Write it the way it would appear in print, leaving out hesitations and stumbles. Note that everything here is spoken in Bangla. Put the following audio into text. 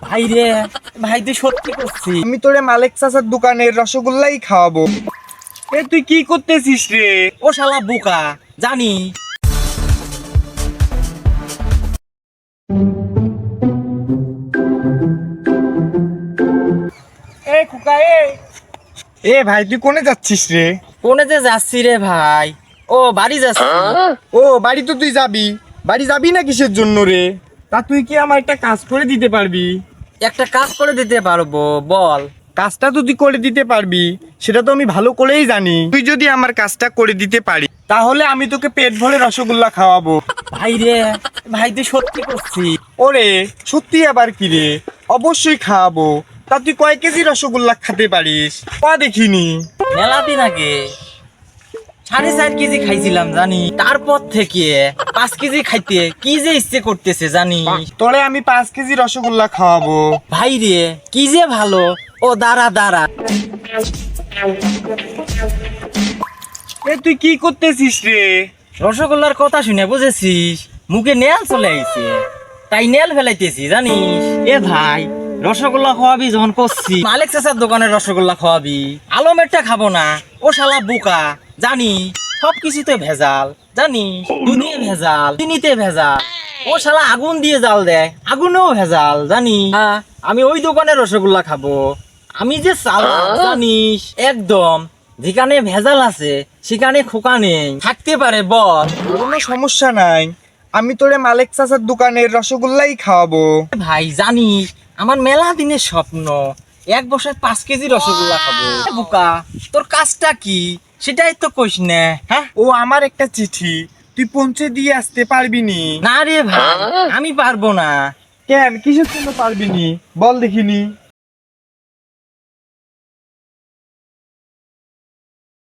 ভাই রে, ভাই তুই সত্যি করছিস? আমি তোরে মালিক চাচার দোকানের রসগোল্লাই খাওয়াবো। এ তুই কি করতেছিস রে? ও শালা বোকা, জানি। এ খোকা এ ভাই তুই কোনে যাচ্ছিস রে? কোনে যে যাচ্ছি রে ভাই? ও বাড়ি যাচ্ছি। ও বাড়ি তো তুই যাবি, বাড়ি যাবি না কিসের জন্য রে? তা তুই কি আমার একটা কাজ করে দিতে পারবি? একটা কাজ করে দিতে পারবো, বল। কাজটা তো তুই করে দিতে পারবি সেটা তো আমি ভালো করেই জানি। তুই যদি আমার কাজটা করে দিতে পারি তাহলে আমি তোকে পেট ভরে রসগোল্লা খাওয়াবো। ভাই রে, ভাই তুই সত্যি করছিস? ওরে সত্যি আবার কি রে? অবশ্যই খাওয়াবো। তা তুই কয় কেজি রসগোল্লা খেতে পারিস দেখিনি? মেলা দিন আগে 4.5 কেজি খাইছিলাম জানি, তারপর থেকে 5 কেজি খাইতে কি যে ইচ্ছে করতেছে জানি। তোরে আমি 5 কেজি রসগোল্লা খাওয়াবো। ভাই রে, কি যে ভালো। ও দাঁড়া দাঁড়া, এ তুই কি করতেছিস রে? রসগোল্লার কথা শুনে বুঝেছিস মুখে নেল চলে আইছে, তাই নেল ফেলাইতেছি জানিস। এ ভাই, রসগোল্লা খাওয়াবি যখন করছি, মালিক চাচার দোকানের রসগোল্লা খাওয়াবি, আলমেরটা খাবো না। ও শালা বোকা, জানি সব কিছুতে ভেজাল, জানি দুধে ভেজাল, চিনিতে ভেজাল। ও শালা আগুন দিয়ে জাল দেয়, আগুনেও ভেজাল, জানি। আমি ওই দোকানের রসগোল্লা খাবো? আমি যে চালাক জানিস একদম। যেখানে ভেজাল আছে সেখানে খোকা নেই, থাকতে পারে বল। কোনো সমস্যা নাই, আমি তোরে মালিক চাচার দোকানের রসগোল্লাই খাওয়াবো। ভাই জানিস আমার মেলা দিনের স্বপ্ন, 1 বছর 5 কেজি রসগোল্লা খাবো। বোকা, তোর কাজটা কি সেটাই তো কইস না। হ্যাঁ, ও আমার একটা চিঠি, তুই পৌঁছে দিয়ে আসতে পারবি নি? না রে ভাই, আমি পারবো না। কেন, কিসের জন্য পারবি নি বল দেখিনি?